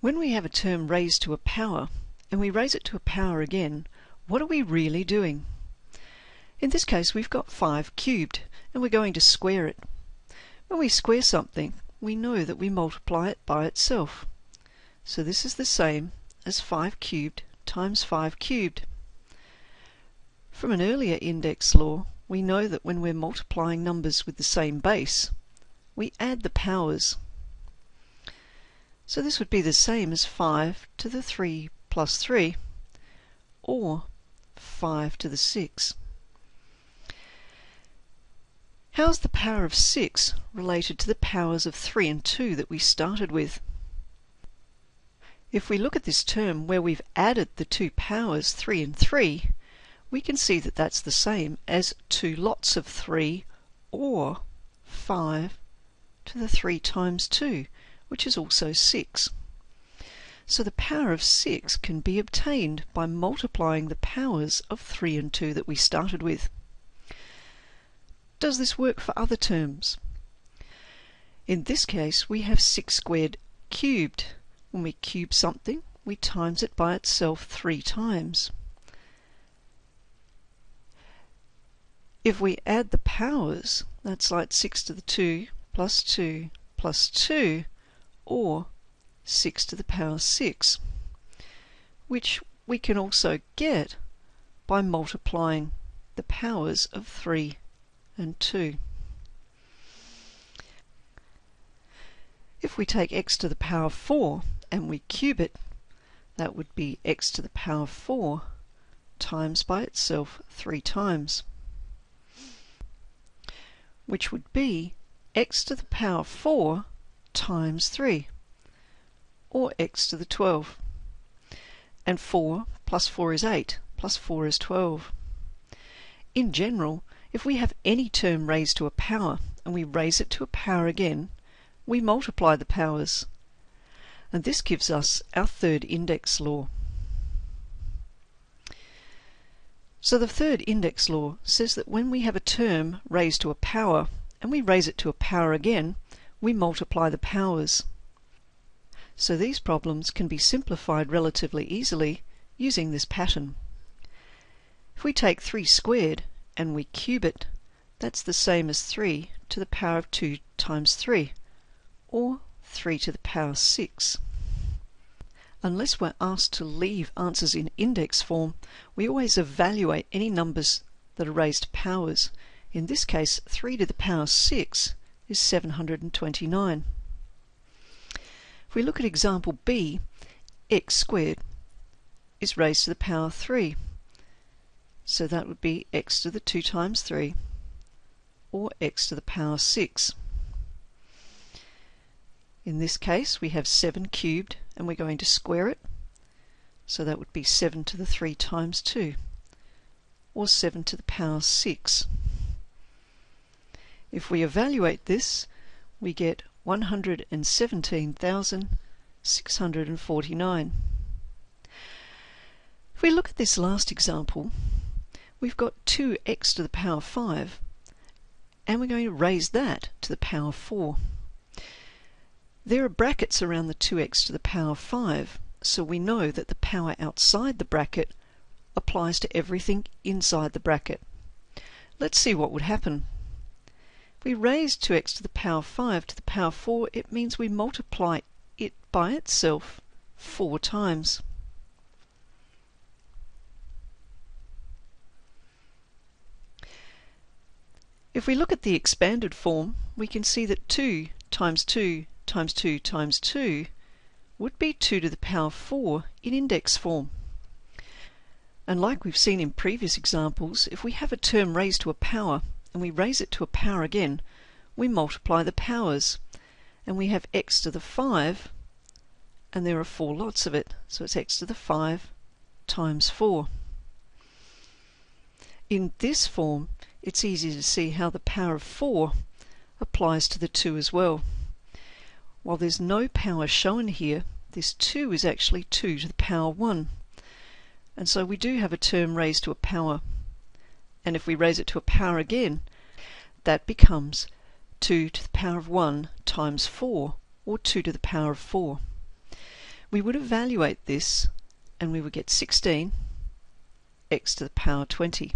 When we have a term raised to a power, and we raise it to a power again, what are we really doing? In this case, we've got 5 cubed, and we're going to square it. When we square something, we know that we multiply it by itself. So this is the same as 5 cubed times 5 cubed. From an earlier index law, we know that when we're multiplying numbers with the same base, we add the powers. So this would be the same as 5 to the 3 plus 3, or 5 to the 6. How's the power of 6 related to the powers of 3 and 2 that we started with? If we look at this term where we've added the two powers 3 and 3, we can see that that's the same as 2 lots of 3, or 5 to the 3 times 2, which is also 6. So the power of 6 can be obtained by multiplying the powers of 3 and 2 that we started with. Does this work for other terms? In this case, we have 6 squared cubed. When we cube something, we times it by itself 3 times. If we add the powers, that's like 6 to the 2 plus 2 plus 2, or 6 to the power 6, which we can also get by multiplying the powers of 3 and 2. If we take x to the power 4 and we cube it, that would be x to the power 4 times by itself 3 times, which would be x to the power 4 times 3, or x to the 12. And 4 plus 4 is 8, plus 4 is 12. In general, if we have any term raised to a power, and we raise it to a power again, we multiply the powers. And this gives us our third index law. So the third index law says that when we have a term raised to a power, and we raise it to a power again, we multiply the powers. So these problems can be simplified relatively easily using this pattern. If we take 3 squared and we cube it, that's the same as 3 to the power of 2 times 3, or 3 to the power 6. Unless we're asked to leave answers in index form, we always evaluate any numbers that are raised to powers. In this case, 3 to the power 6 is 729. If we look at example B, x squared is raised to the power 3. So that would be x to the 2 times 3, or x to the power 6. In this case, we have 7 cubed, and we're going to square it. So that would be 7 to the 3 times 2, or 7 to the power 6. If we evaluate this, we get 117,649. If we look at this last example, we've got 2x to the power 5, and we're going to raise that to the power 4. There are brackets around the 2x to the power 5, so we know that the power outside the bracket applies to everything inside the bracket. Let's see what would happen. If we raise 2x to the power 5 to the power 4, it means we multiply it by itself 4 times. If we look at the expanded form, we can see that 2 times 2 times 2 times 2 would be 2 to the power 4 in index form. And like we've seen in previous examples, if we have a term raised to a power and we raise it to a power again, we multiply the powers. And we have x to the 5, and there are 4 lots of it, so it's x to the 5 times 4. In this form, it's easy to see how the power of 4 applies to the 2 as well. While there's no power shown here, this 2 is actually 2 to the power 1. And so we do have a term raised to a power. And if we raise it to a power again, that becomes 2 to the power of 1 times 4, or 2 to the power of 4. we would evaluate this and we would get 16 x to the power 20.